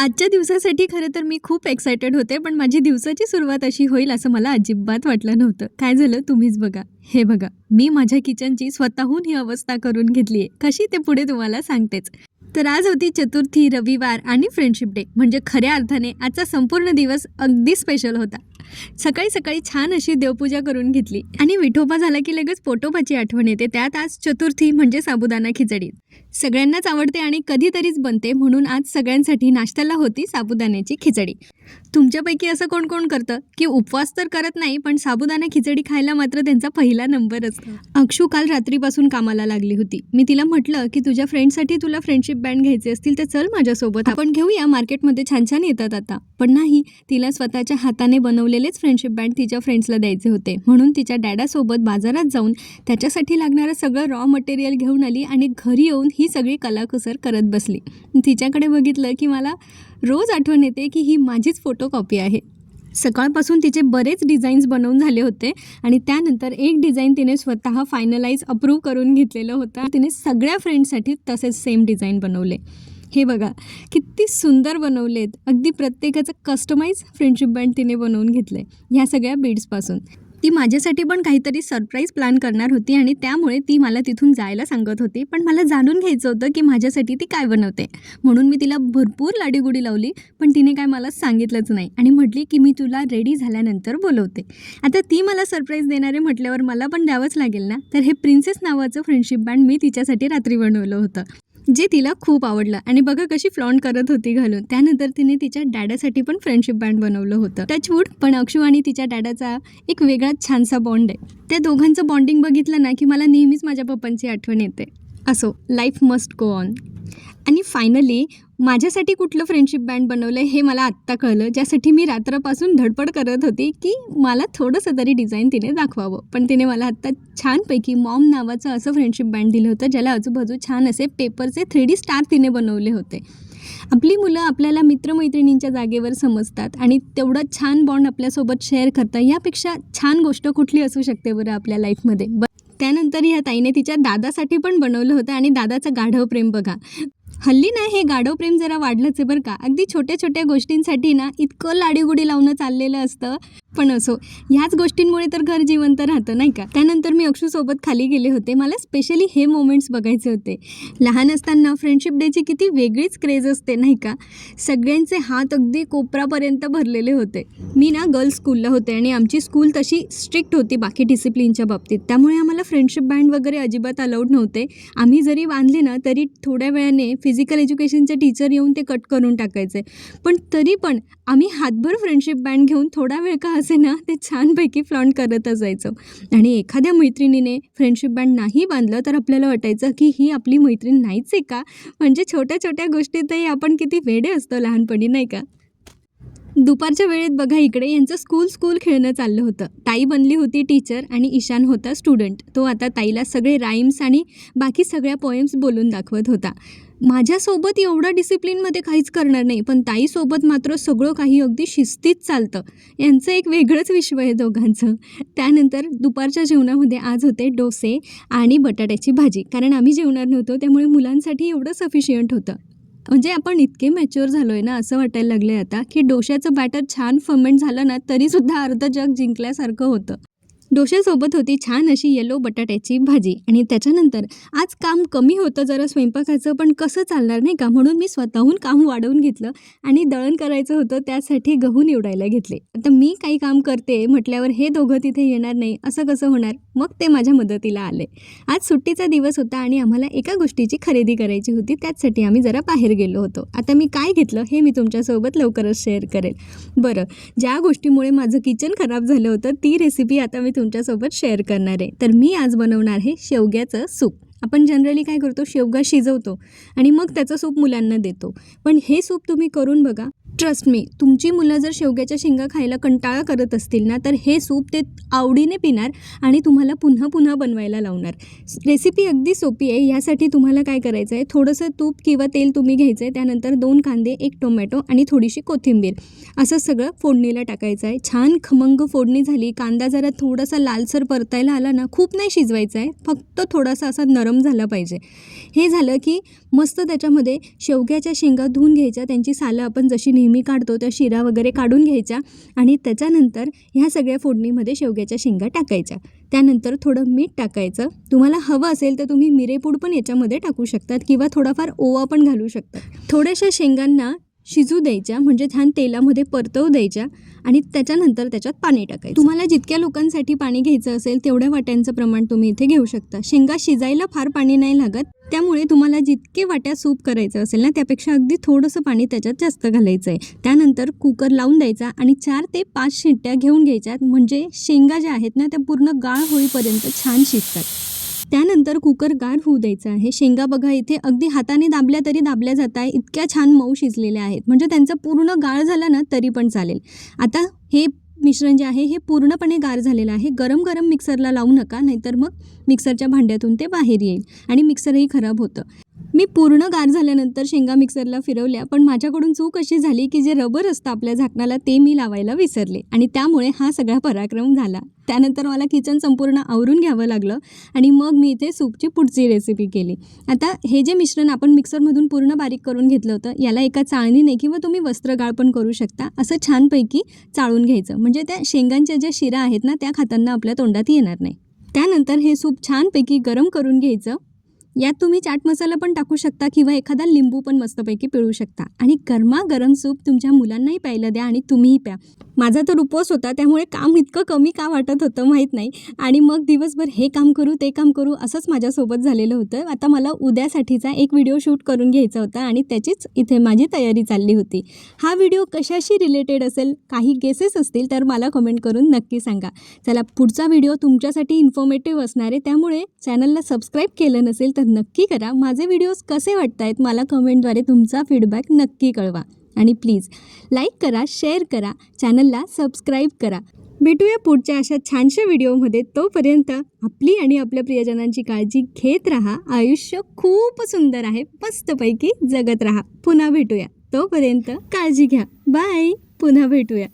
आजच्या दिवसासाठी खरं तर मी खूप एक्सायटेड होते, पण माझी दिवसाची सुरुवात अशी होईल असं मला अजिबात वाटलं नव्हतं. काय झालं तुम्हीच बघा. हे बघा, मी माझ्या किचनची स्वतःहून ही अवस्था करून घेतली आहे. कशी ते पुढे तुम्हाला सांगतेच. तर आज होती चतुर्थी, रविवार आणि फ्रेंडशिप डे. म्हणजे खऱ्या अर्थाने आजचा संपूर्ण दिवस अगदी स्पेशल होता. सकाळी सकाळी छान अशी देवपूजा करून घेतली आणि विठोबा झाला की लगेच पोटोबाची आठवण येते. त्यात आज चतुर्थी म्हणजे साबुदाणा खिचडी. सगळ्यांनाच आवडते आणि कधीतरीच बनते, म्हणून आज सगळ्यांसाठी नाश्त्याला होती साबुदाण्याची खिचडी. तुमच्यापैकी असं कोण कोण करतं की उपवास तर करत नाही, पण साबुदाणा खिचडी खायला मात्र त्यांचा पहिला नंबर असतो. अक्षू काल रात्रीपासून कामाला लागली होती. मी तिला म्हटलं की तुझ्या फ्रेंडसाठी तुला फ्रेंडशिप बँड घ्यायचे असतील तर चल माझ्यासोबत, आपण घेऊया. मार्केटमध्ये छान छान येतात आता. पण नाही, तिला स्वतःच्या हाताने बनवलेलेच फ्रेंडशिप बँड तिच्या फ्रेंड्सला द्यायचे होते. म्हणून तिच्या डॅडासोबत बाजारात जाऊन त्याच्यासाठी लागणारं सगळं रॉ मटेरियल घेऊन आली आणि घरी येऊन ही सगळी कलाकुसर करत बसली. तिच्याकडे बघितलं की मला रोज आठवण येते की ही माझीच फोटोकॉपी आहे. सकाळपासून तिचे बरेच डिझाईन्स बनवून झाले होते आणि त्यानंतर एक डिझाईन तिने स्वतः फायनलाइज अप्रूव्ह करून घेतलेलं होतं. तिने सगळ्या फ्रेंड्ससाठी तसेच सेम डिझाईन बनवले. हे बघा किती सुंदर बनवलेत. अगदी प्रत्येकाचं कस्टमाइज फ्रेंडशिप बँड तिने बनवून घेतलं आहे ह्या सगळ्या बीड्सपासून. ती माझ्यासाठी पण काहीतरी सरप्राईज प्लॅन करणार होती आणि त्यामुळे ती मला तिथून जायला सांगत होती. पण मला जाणून घ्यायचं होतं की माझ्यासाठी ती काय बनवते. म्हणून मी तिला भरपूर लाडीगुडी लावली, पण तिने काय मला सांगितलंच नाही आणि म्हटली की मी तुला रेडी झाल्यानंतर बोलवते. आता ती मला सरप्राईज देणारे म्हटल्यावर मला पण द्यावंच लागेल ना. तर हे प्रिन्सेस नावाचं फ्रेंडशिप बँड मी तिच्यासाठी रात्री बनवलं होतं, जे तिला खूप आवडलं. आणि बघा कशी फ्लॉन्ट करत होती घालून. त्यानंतर तिने तिच्या डॅडासाठी पण फ्रेंडशिप बँड बनवलं होतं. टचवूड, पण अक्षू आणि तिच्या डॅडाचा एक वेगळाच छानसा बॉन्ड आहे. त्या दोघांचं बॉन्डिंग बघितलं ना की मला नेहमीच माझ्या पप्पांची आठवण येते. असो, लाईफ मस्ट गो ऑन. आणि फायनली माझ्यासाठी कुठलं फ्रेंडशिप बँड बनवलं हे मला आत्ता कळलं, ज्यासाठी मी रात्रपासून धडपड करत होती की मला थोडंसं तरी डिझाईन तिने दाखवावं. पण तिने मला आत्ता छानपैकी मॉम नावाचं असं फ्रेंडशिप बँड दिलं होतं, ज्याला आजूबाजू छान असे पेपरचे 3D स्टार तिने बनवले होते. आपली मुलं आपल्याला मित्रमैत्रिणींच्या जागेवर समजतात आणि तेवढं छान बॉन्ड आपल्यासोबत शेअर करतात. यापेक्षा छान गोष्ट कुठली असू शकते बरं आपल्या लाईफमध्ये. त्यानंतर ह्या ताईने तिच्या दादासाठी पण बनवलं होतं आणि दादाचं गाढव प्रेम बघा. हल्ली ना हे गाढव प्रेम जरा वाढलंच आहे बरं का. अगदी छोट्या छोट्या गोष्टींसाठी ना इतकं लाडीगुडी लावणं चाललेलं असतं. पण असो, ह्याच गोष्टींमुळे तर घर जिवंत राहतं नाही का. त्यानंतर मी अक्षूसोबत खाली गेले होते. मला स्पेशली हे मोमेंट्स बघायचे होते. लहान असताना फ्रेंडशिप डेची किती वेगळीच क्रेज असते नाही का. सगळ्यांचे हात अगदी कोपरापर्यंत भरलेले होते. मी ना गर्ल्स स्कूलला होते आणि आमची स्कूल तशी स्ट्रिक्ट होती बाकी डिसिप्लिनच्या बाबतीत. त्यामुळे आम्हाला फ्रेंडशिप बँड वगैरे अजिबात अलाउड नव्हते. आम्ही जरी बांधले ना तरी थोड्या वेळाने फिजिकल एज्युकेशनचे टीचर येऊन ते कट करून टाकायचे. पण तरी पण आम्ही हातभर फ्रेंडशिप बँड घेऊन थोडा वेळ का असे ना ते छानपैकी फ्लॉन्ट करत असायचो. आणि एखाद्या मैत्रिणीने फ्रेंडशिप बँड नाही बांधलं तर आपल्याला वाटायचं की ही आपली मैत्रीण नाहीच आहे का. म्हणजे छोट्या छोट्या गोष्टीतही आपण किती वेडे असतो लहानपणी नाही का. दुपारच्या वेळेत बघा इकडे यांचं स्कूल खेळणं चाललं होतं. ताई बनली होती टीचर आणि ईशान होता स्टुडंट. तो आता ताईला सगळे राईम्स आणि बाकी सगळ्या पोएम्स बोलून दाखवत होता. माझ्यासोबत एवढा डिसिप्लिनमध्ये काहीच करणार नाही, पण ताईसोबत मात्र सगळं काही अगदी शिस्तीत चालतं. यांचं एक वेगळंच विश्व आहे दोघांचं. त्यानंतर दुपारच्या जेवणामध्ये आज होते डोसे आणि बटाट्याची भाजी. कारण आम्ही जेवणार नव्हतो त्यामुळे मुलांसाठी एवढं सफिशियंट होतं. म्हणजे आपण इतके मॅच्युअर झालो आहे ना, असं वाटायला लागलं आहे आता की डोश्याचं बॅटर छान फर्मेंट झालं ना तरीसुद्धा अर्ध जग जिंकल्यासारखं होतं. डोश्यासोबत होती छान अशी येलो बटाट्याची भाजी. आणि त्याच्यानंतर आज काम कमी होतं जरा स्वयंपाकाचं, पण कसं चालणार नाही का. म्हणून मी स्वतःहून काम वाढवून घेतलं आणि दळण करायचं होतं, त्यासाठी गहू निवडायला घेतले. आता मी काही काम करते म्हटल्यावर हे दोघं तिथे येणार नाही असं कसं होणार. मग ते माझ्या मदतीला आले. आज सुट्टीचा दिवस होता आणि आम्हाला एका गोष्टीची खरेदी करायची होती, त्याचसाठी आम्ही जरा बाहेर गेलो होतो. आता मी काय घेतलं हे मी तुमच्यासोबत लवकरच शेअर करेल. बरं, ज्या गोष्टीमुळे माझं किचन खराब झालं होतं ती रेसिपी आता मी तुमच्यासोबत शेअर करणार आहे. तर मी आज बनवणार आहे शेवग्याचं सूप. आपण जनरली काय करतो, शेवगा शिजवतो आणि मग त्याचं सूप मुलांना देतो. पण हे सूप तुम्ही करून बघा, ट्रस्ट मी, तुमची मुलं जर शेवग्याच्या शेंगा खायला कंटाळा करत असतील ना, तर हे सूप ते आवडीने पिणार आणि तुम्हाला पुन्हा पुन्हा बनवायला लावणार. रेसिपी अगदी सोपी आहे. यासाठी तुम्हाला काय करायचं आहे, थोडंसं तूप किंवा तेल तुम्ही घ्यायचं आहे. त्यानंतर 2 कांदे, 1 टोमॅटो आणि थोडीशी कोथिंबीर असं सगळं फोडणीला टाकायचं आहे. छान खमंग फोडणी झाली, कांदा जरा थोडासा लालसर परतायला आला ना, खूप नाही शिजवायचा आहे, फक्त थोडासा असा नरम झाला पाहिजे. हे झालं की मस्त त्याच्यामध्ये शेवग्याच्या शेंगा धुवून घ्यायच्या, त्यांची सालं आपण जशी नेहमी काढतो त्या शिरा वगैरे काढून घ्यायच्या आणि त्याच्यानंतर ह्या सगळ्या फोडणीमध्ये शेवग्याच्या शेंगा टाकायच्या. त्यानंतर थोडं मीठ टाकायचं. तुम्हाला हवं असेल तर तुम्ही मिरेपूड पण याच्यामध्ये टाकू शकतात किंवा थोडाफार ओवा पण घालू शकतात. थोड्याशा शेंगांना शिजू द्यायच्या, म्हणजे छान तेलामध्ये परतवू द्यायच्या आणि त्याच्यानंतर त्याच्यात पाणी टाकायचं. तुम्हाला जितक्या लोकांसाठी पाणी घ्यायचं असेल तेवढ्या वाट्यांचं प्रमाण तुम्ही इथे घेऊ शकता. शेंगा शिजायला फार पाणी नाही लागत, त्यामुळे तुम्हाला जितके वाट्या सूप करायचं असेल ना, त्यापेक्षा अगदी थोडंसं पाणी त्याच्यात जास्त घालायचं आहे. त्यानंतर कुकर लावून द्यायचा आणि 4 ते 5 शिट्ट्या घेऊन घ्यायच्या, म्हणजे शेंगा ज्या आहेत ना त्या पूर्ण गाळ होईपर्यंत छान शिजतात. त्यानंतर कुकर गार होऊ द्यायचा आहे. शेंगा बघा इथे अगदी हाताने दाबल्या तरी दाबल्या जात आहे, इतक्या छान मऊ शिजलेल्या आहेत, म्हणजे त्यांचं पूर्ण गाळ झाला ना तरी पण चालेल. आता हे मिश्रण जे आहे हे पूर्णपणे गार झालेलं आहे. गरम गरम मिक्सरला लावू नका, नाहीतर मग मिक्सरच्या भांड्यातून ते बाहेर येईल आणि मिक्सरही खराब होतं. मी पूर्ण गार झाल्यानंतर शेंगा मिक्सरला फिरवल्या, पण माझ्याकडून चूक अशी झाली की जे रबर असतं आपल्या झाकणाला ते मी लावायला विसरले आणि त्यामुळे हा सगळा पराक्रम झाला. त्यानंतर मला किचन संपूर्ण आवरून घ्यावं लागलं आणि मग मी इथे सूपची पुढची रेसिपी केली. आता हे जे मिश्रण आपण मिक्सरमधून पूर्ण बारीक करून घेतलं होतं, याला एका चाळणीने किंवा तुम्ही वस्त्रगाळ पण करू शकता, असं छानपैकी चाळून घ्यायचं, म्हणजे त्या शेंगांच्या ज्या शिरा आहेत ना त्या खाताना आपल्या तोंडात येणार नाही. त्यानंतर हे सूप छानपैकी गरम करून घ्यायचं. यात तुम्ही चाट मसाला पण टाकू शकता किंवा एखादा लिंबू पण मस्तपैकी पिळू शकता आणि गरमागरम सूप तुमच्या मुलांनाही प्यायला द्या आणि तुम्हीही प्या. माझा तर उपवास होता, त्यामुळे काम इतकं कमी का वाटत होतं माहीत नाही आणि मग दिवसभर हे काम करू ते काम करू असंच माझ्यासोबत झालेलं होतं. आता मला उद्यासाठीचा एक व्हिडिओ शूट करून घ्यायचा होता आणि त्याचीच इथे माझी तयारी चालली होती. हा व्हिडिओ कशाशी रिलेटेड असेल, काही गेसेस असतील तर मला कमेंट करून नक्की सांगा. चला, पुढचा व्हिडिओ तुमच्यासाठी इन्फॉर्मेटिव्ह असणार आहे, त्यामुळे चॅनलला सबस्क्राईब केलं नसेल तर नक्की करा. माझे व्हिडिओज कसे वाटत आहेत मला कमेंटद्वारे तुमचा फीडबॅक नक्की कळवा आणि प्लीज लाईक करा, शेअर करा, चॅनलला सबस्क्राईब करा. भेटूया पुढच्या अशा छानशा व्हिडिओमध्ये. तोपर्यंत आपली आणि आपल्या प्रियजनांची काळजी घेत राहा. आयुष्य खूप सुंदर आहे, मस्तपैकी जगत राहा. पुन्हा भेटूया, तोपर्यंत काळजी घ्या. बाय. पुन्हा भेटूया.